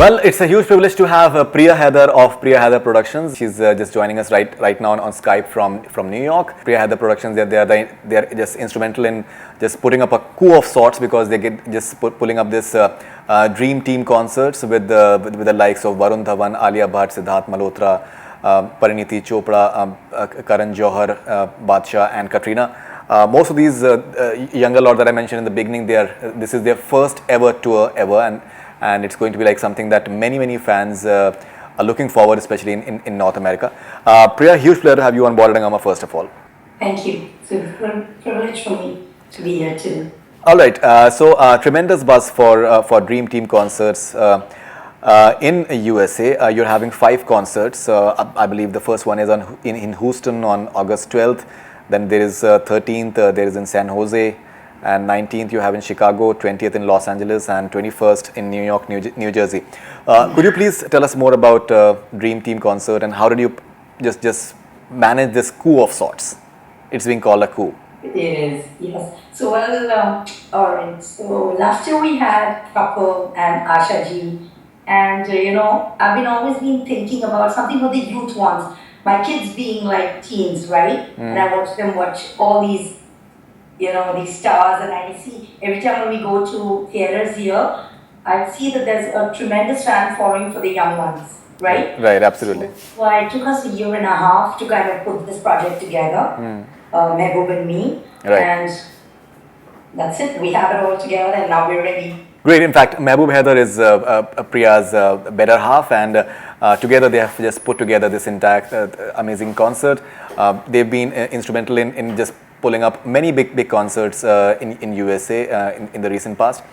Well, it's a huge privilege to have Pria Haider of Pria Haider Productions. She's just joining us right now on Skype from New York. Pria Haider Productions, they're just instrumental in just putting up a coup of sorts, because they get just pulling up this dream team concerts with the likes of Varun, Alia, Siddharth Malhotra, Parineeti, Karan Johar, Badshah and Katrina. Most of these younger lot that I mentioned in the beginning, this is their first ever tour ever, and it's going to be like something that many fans are looking forward, especially in North America. Priya, huge pleasure to have you on BollywoodHungama first of all. Thank you. It's a privilege for me to be here too. All right, so tremendous buzz for Dream Team concerts in USA. You're having 5 concerts. I believe the first one is in Houston on August 12th. Then there is 13th, there is in San Jose, and 19th you have in Chicago, 20th in Los Angeles, and 21st in New York, New Jersey. Could you please tell us more about Dream Team concert, and how did you just manage this coup of sorts? It's being called a coup. It is, yes. So well, all right. So last year we had Couple and Asha ji, and I've always been thinking about something for the youth ones. My kids being like teens, right? And I watch them watch all these, these stars, and I see every time when we go to theaters here, I see that there's a tremendous fan following for the young ones, right? Right, absolutely. So it took us a year and a half to kind of put this project together, Mehboob and me, right. And that's it. We have it all together, and now we're ready. Great. In fact, Mehboob Haider is Priya's better half, and together they have just put together this entire amazing concert. They've been instrumental in just pulling up many big concerts in USA in the recent past.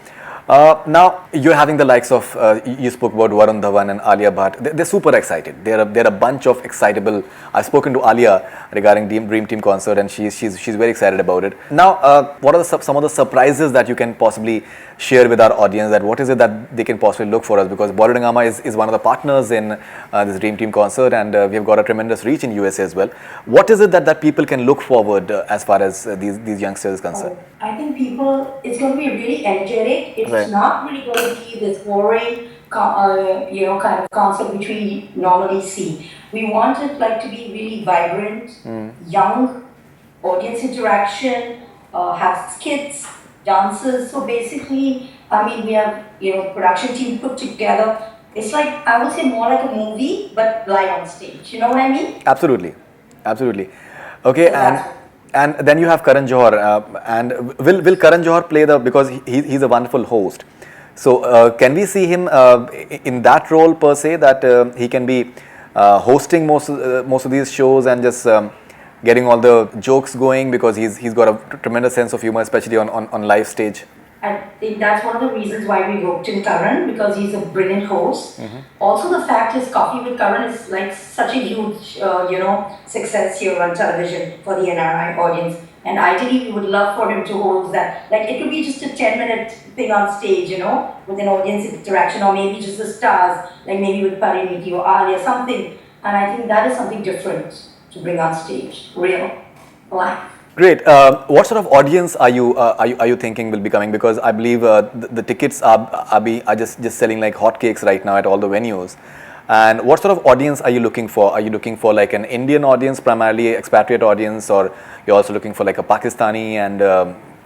Now you're having the likes of you spoke about Varun Dhawan and Alia Bhatt. They're super excited. They're a bunch of excitable. I've spoken to Alia regarding Dream Team concert, and she's very excited about it. Now, what are some of the surprises that you can possibly share with our audience? That what is it that they can possibly look for us? Because BollywoodHungama is one of the partners in this Dream Team concert, and we have got a tremendous reach in USA as well. What is it that people can look forward as far as these youngsters is concerned? I think it's going to be really energetic. It's not really going to be this boring, kind of concert which we normally see. We want it to be really vibrant, young, audience interaction, have skits, dances. So basically, we have production team put together. It's like, I would say, more like a movie, but live on stage. You know what I mean? Absolutely. Okay, so and then you have Karan Johar, and will Karan Johar play because he's a wonderful host. So can we see him in that role per se, that he can be hosting most of these shows and just getting all the jokes going, because he's got a tremendous sense of humor, especially on live stage? I think that's one of the reasons why we roped in Karan, because he's a brilliant host. Also, the fact is, Coffee with Karan is like such a huge, success here on television for the NRI audience. And ideally, we would love for him to hold that. Like, it could be just a 10-minute thing on stage, with an audience interaction, or maybe just the stars, like maybe with Parineeti or Alia, something. And I think that is something different to bring on stage, real life. Great. What sort of audience are you thinking will be coming? Because I believe the tickets are just selling like hotcakes right now at all the venues. And what sort of audience are you looking for? Are you looking for like an Indian audience, primarily expatriate audience, or you're also looking for like a Pakistani and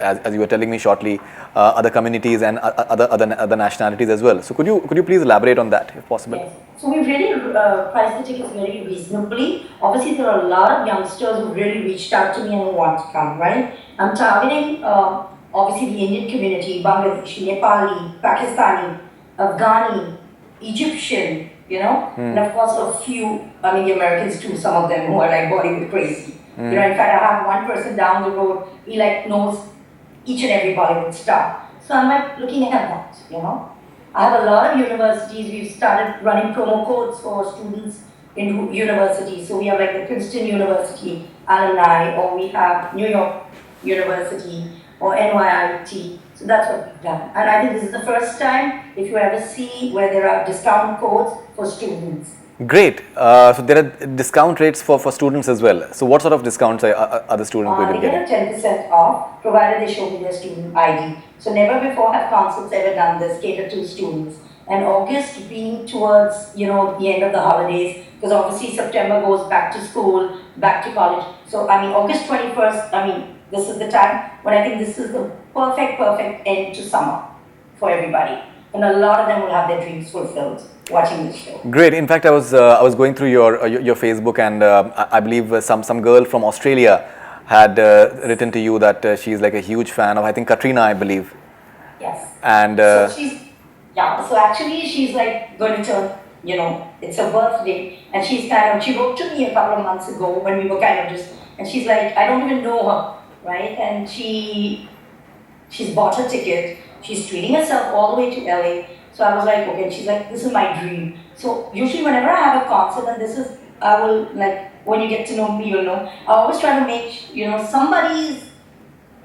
as you were telling me shortly, other communities and other nationalities as well? So could you please elaborate on that if possible? Yes. So we really priced the tickets very reasonably. Obviously, there are a lot of youngsters who really reached out to me and who want to come, right? I'm targeting obviously the Indian community, Bangladeshi, Nepali, Pakistani, Afghani, Egyptian, and of course a few, the Americans too, some of them who are like Bollywood crazy. In fact, I have one person down the road, he knows each and every Bollywood star. So I'm looking at that, I have a lot of universities. We've started running promo codes for students in universities. So we have the Princeton University alumni, or we have New York University or NYIT. So that's what we've done. And I think this is the first time, if you ever see, where there are discount codes for students. Great. So there are discount rates for students as well. So what sort of discounts are the students going to be getting? They get a 10% off, provided they show me their student ID. So never before have concerts ever done this, catered to students. and August being towards the end of the holidays, because obviously September goes back to school, back to college. So I mean August 21st. I mean this is the time when I think this is the perfect end to summer for everybody, and a lot of them will have their dreams fulfilled watching this show. Great. In fact, I was going through your Facebook, and I believe some girl from Australia had written to you that she's like a huge fan of, I think, Katrina, I believe. Yes. And So so actually she's like going to turn, it's her birthday, and she wrote to me a couple of months ago when we were kind of just, and she's like, I don't even know her, right? And she's bought her ticket, she's treating herself all the way to LA. So I was like, okay, and she's like, this is my dream. So usually whenever I have a concert, and I will like, when you get to know me, you'll know, I always try to make, somebody's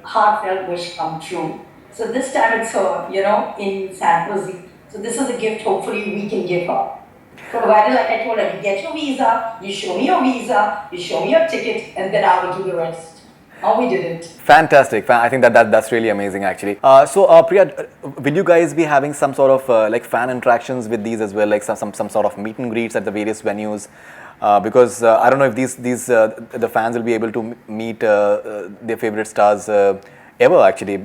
heartfelt wish come true. So this time it's her, in San Jose. So this is a gift hopefully we can give her. Provided, like I told her, you get your visa, you show me your visa, you show me your ticket, and then I will do the rest. Oh, we did it. fantastic. I think that's really amazing, actually. So, Priya, will you guys be having some sort of like fan interactions with these as well, like some sort of meet and greets at the various venues? Because I don't know if these the fans will be able to meet their favorite stars ever. Actually,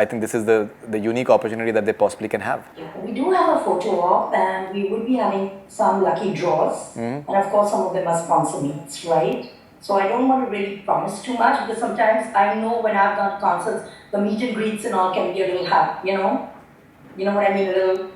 I think this is the unique opportunity that they possibly can have. We do have a photo op, and we would be having some lucky draws, and of course some of them are sponsor meets, right? So I don't want to really promise too much, because sometimes I know when I've done concerts, the meet and greets and all can be a little you know what I mean, a little,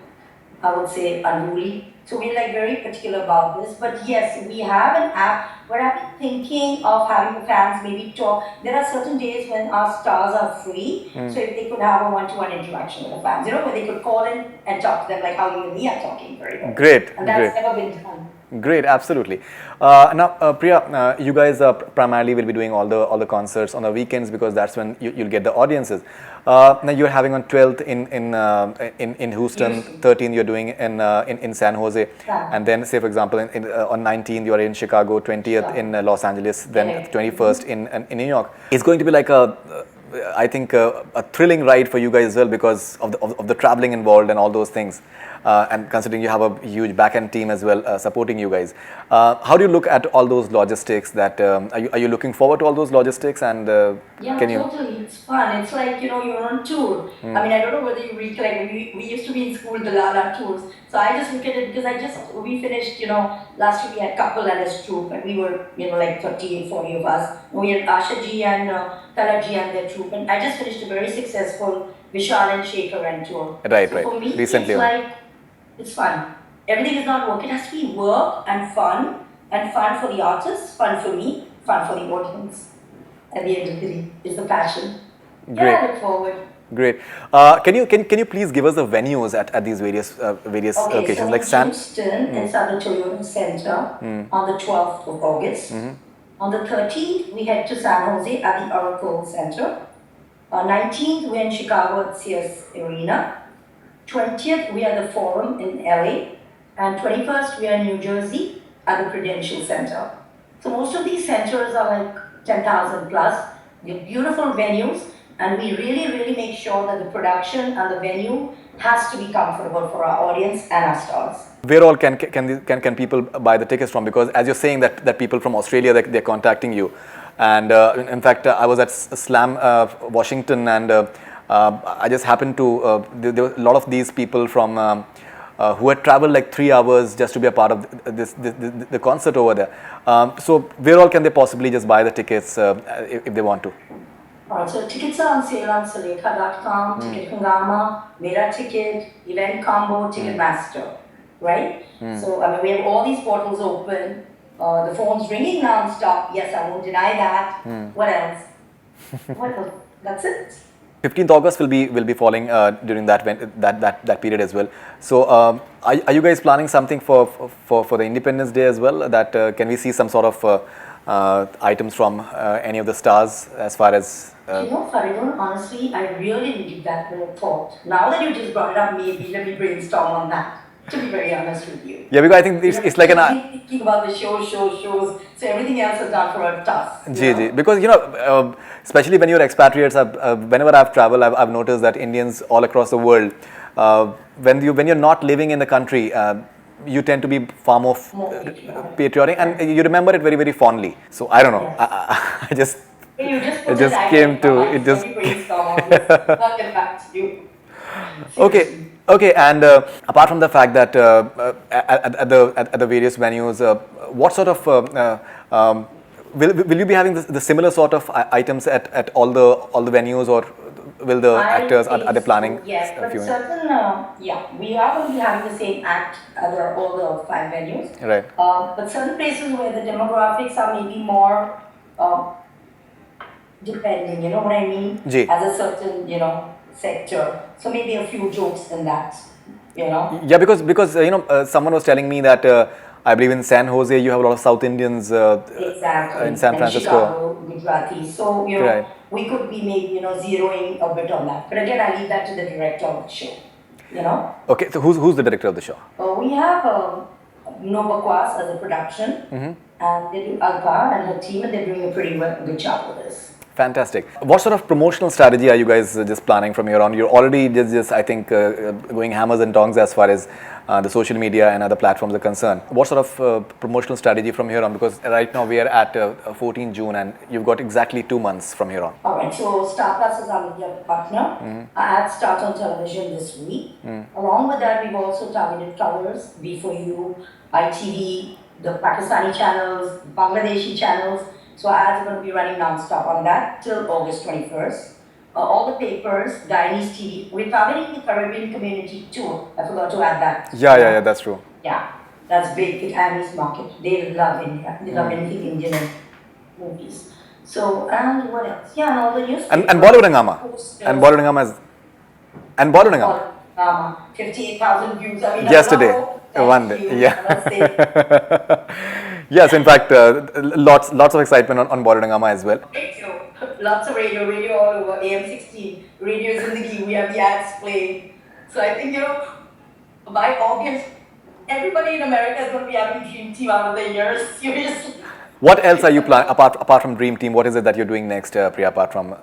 I would say, unruly. So we're like very particular about this. But yes, we have an app where I've been thinking of having the fans maybe talk. There are certain days when our stars are free, so if they could have a one-to-one interaction with the fans, where they could call in and talk to them like how you and me are talking very well. Great. And that's great. never been done. Great, absolutely. Now, Priya, you guys primarily will be doing all the concerts on the weekends, because that's when you'll get the audiences. Now you're having on 12th in Houston, 13th you're doing in San Jose, and then say for example on 19th you are in Chicago, 20th in Los Angeles, then 21st in New York. It's going to be like I think a thrilling ride for you guys as well, because of the traveling involved and all those things. And considering you have a huge back-end team as well supporting you guys, how do you look at all those logistics? That are you looking forward to all those logistics? And yeah, can you? Totally. It's fun. It's like you're on tour. I mean, I don't know whether you recollect when we used to be in school, the Lala tours. So I just look at it because we finished. Last year we had couple and his troupe, and we were like 38, 40 of us. We had Asha ji and Tala ji and their troupe, and I just finished a very successful Vishal and Shekhar and tour. Right, so right. For me, Recently, it's like. It's fun. Everything is not work. It has to be work and fun for the artist, fun for me, fun for the audience. At the end of the day, it's the passion. Great. Yeah, I look forward. Great. Can you please give us the venues at these various locations, so like in Houston, it's at the Toyota Center on the 12th of August. On the 13th, we head to San Jose at the Oracle Center. 19th, we're in Chicago at CS Arena. 20th, we are at the Forum in LA, and 21st, we are in New Jersey at the Prudential Center. So most of these centers are like 10,000 plus. They're beautiful venues, and we really make sure that the production and the venue has to be comfortable for our audience and our stars. Where all can people buy the tickets from? Because as you're saying that people from Australia, they're contacting you, and in fact I was at Slam Washington, and I just happened to, there were a lot of these people from who had traveled like 3 hours just to be a part of the concert over there. So where all can they possibly just buy the tickets if they want to? Alright, so tickets are on sale on Salekha.com, BollywoodHungama, Mera Ticket, Event Combo, Ticketmaster, right? So I mean, we have all these portals open. The phone's ringing non-stop. Yes, I won't deny that. What else? What else? That's it. 15th August will be falling during that period as well. So are you guys planning something for the Independence Day as well? That can we see some sort of items from any of the stars as far as? Faridun, honestly, I really didn't give that no thought. Now that you just brought it up, maybe let me brainstorm on that. To be very honest with you. Yeah, because I think it's like an. Thinking about the shows. So everything else is done for a task. Because especially when you're expatriates, whenever I've traveled, I've noticed that Indians all across the world, when you're not living in the country, you tend to be far more patriotic, and you remember it very very fondly. So I don't know. Yes. I just You just it put just it came to it just. Let me brainstorm on this. I'll get back to you. Okay, Seriously. okay, and apart from the fact that at the various venues, what sort of will you be having the similar sort of items at all the venues, or will the I actors think are they planning so, yes, a but few? certain, we are going to be having the same act at all the 5 venues. Right. But certain places where the demographics are maybe more depending, you know what I mean? Ji. As a certain, sector. So maybe a few jokes in that, Yeah, because someone was telling me that I believe in San Jose you have a lot of South Indians Exactly. in San And Francisco. Chicago, Gujarati. So, Right. we could be maybe, zeroing a bit on that. But again, I leave that to the director of the show, Okay, so who's the director of the show? We have Nova Kwas as a production, and they do Alka and her team, and they're doing a pretty good job with this. Fantastic. What sort of promotional strategy are you guys just planning from here on? You're already just I think, going hammers and tongs as far as the social media and other platforms are concerned. What sort of promotional strategy from here on? Because right now we are at 14 June and you've got exactly 2 months from here on. All right, so Star Plus is our media partner. Our ads start on television this week. Along with that, we've also targeted colors, B4U, ITV, the Pakistani channels, Bangladeshi channels. So our ads are going to be running non-stop on that till August 21st. All the papers, Guyanese TV. We're targeting the Caribbean community too. I forgot to add that. Yeah, that's true. Yeah, that's big, the Guyanese market. They love India. They love anything Indian movies. So, and what else? Yeah, and all the newspapers. And BollywoodHungama. And BollywoodHungama is. And BollywoodHungama. 58,000 views. I mean, Yesterday. One day. Yeah. Yes, in fact, lots of excitement on BollywoodHungama as well. Radio. Lots of radio all over. AM16, Radio Zindagi, we have the ads playing. So I think, by August, everybody in America is going to be having Dream Team out of the year. Seriously. What else are you planning, apart from Dream Team, what is it that you're doing next, Priya, apart from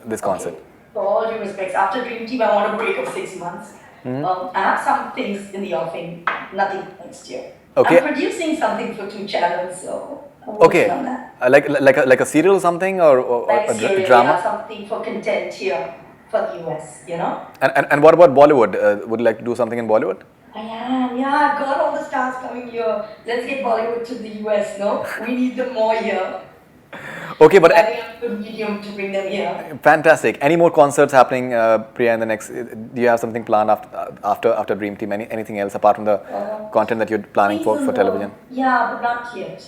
this concert? Okay. For all due respects, after Dream Team, I want a break of 6 months. I have some things in the offing, nothing next year. Okay. I'm producing something for 2 channels, so I'm working on that. Like a serial or something, or Like a serial, drama? yeah, something for content here for the US, And what about Bollywood? Would you like to do something in Bollywood? I am, yeah, I've got all the stars coming here. Let's get Bollywood to the US, no? We need them more here. Okay, but I think I'm a good medium to bring them here. fantastic. Any more concerts happening, Priya, in the next? Do you have something planned after Dream Team? Anything else apart from the content that you're planning for television? Yeah, but not yet,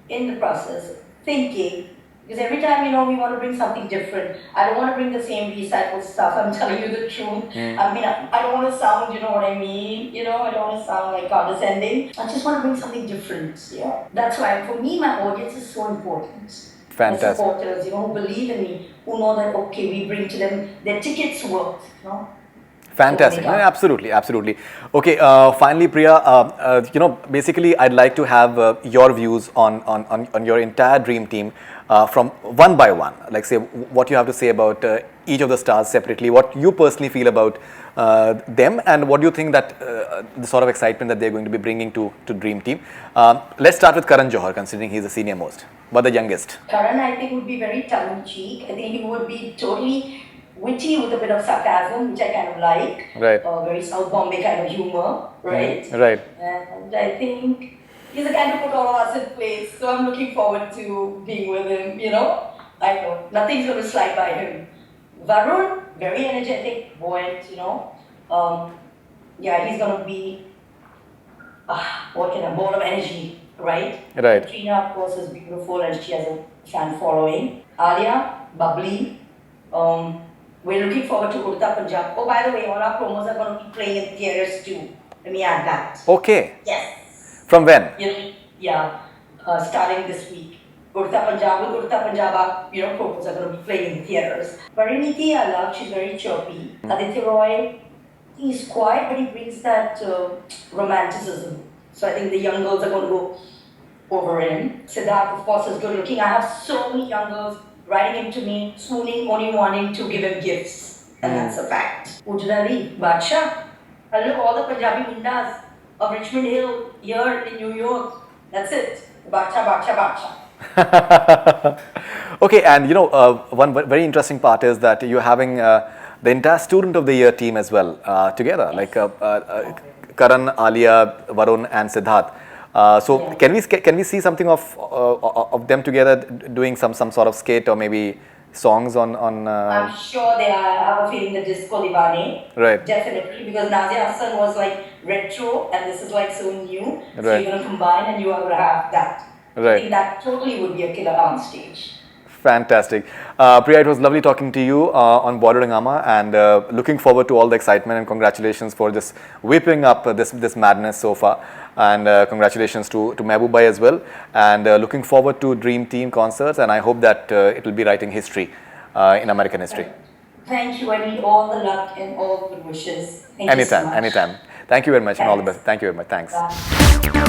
in the process, thinking. Because every time, we want to bring something different. I don't want to bring the same recycled stuff. I'm telling you the truth. I mean, I don't want to sound, you know what I mean? I don't want to sound like condescending. I just want to bring something different. Yeah. That's why, for me, my audience is so important. Fantastic. My supporters, who believe in me, who know that, okay, we bring to them their tickets worth, Fantastic. No, absolutely. Okay, finally, Priya, basically, I'd like to have your views on your entire Dream Team from one by one. Like, say, what you have to say about each of the stars separately, what you personally feel about them, and what do you think that the sort of excitement that they're going to be bringing to Dream Team. Let's start with Karan Johar, considering he's the senior most, but the youngest. Karan, I think, would be very tongue-in-cheek. I think he would be totally witty with a bit of sarcasm, which I kind of like. Right. Very South Bombay kind of humor, right? Right. And I think he's the kind to put all of us in place. So I'm looking forward to being with him, I know nothing's going to slide by him. Varun, very energetic, buoyant, he's going to be a ball of energy, right? Right. Katrina, of course, is beautiful and she has a fan following. Alia, bubbly. We're looking forward to Urta Punjab. Oh, by the way, all our promos are going to be playing in theatres too. Let me add that. Okay. Yes. From when? Starting this week. Urta Punjab, our, promos are going to be playing in theatres. Parineeti, I love. She's very chirpy. Aditya Roy, he's quiet, but he brings that romanticism. So I think the young girls are going to go over him. Siddharth, of course, is good looking. I have so many young girls writing into me, swooning, only wanting to give him gifts. and that's a fact. Ujjwali, Badsha, and look, all the Punjabi Mundas of Richmond Hill here in New York. That's it. Badsha, Badsha, Badsha. Okay, and one very interesting part is that you're having the entire Student of the Year team as well together, like Karan, Alia, Varun, and Siddharth. So Yeah. can we see something of them together doing some sort of skit or maybe songs on I'm sure they are. I have a feeling the Disco Divane. right, Definitely, because Nazia Hassan was like retro and this is like so new. So right, you're going to combine and you are going to have that. I right. think that totally would be a killer on stage. Fantastic. Priya, it was lovely talking to you on BollywoodHungama, and looking forward to all the excitement, and congratulations for just whipping up this madness so far. And congratulations to Mehboob Bhai as well. And looking forward to Dream Team concerts, and I hope that it will be writing history in American history. Thank you. I need all the luck and all the good wishes. Thank you so Anytime, much. anytime. Thank you very much, and all the Thanks. best. Thank you very much. Thanks. Bye.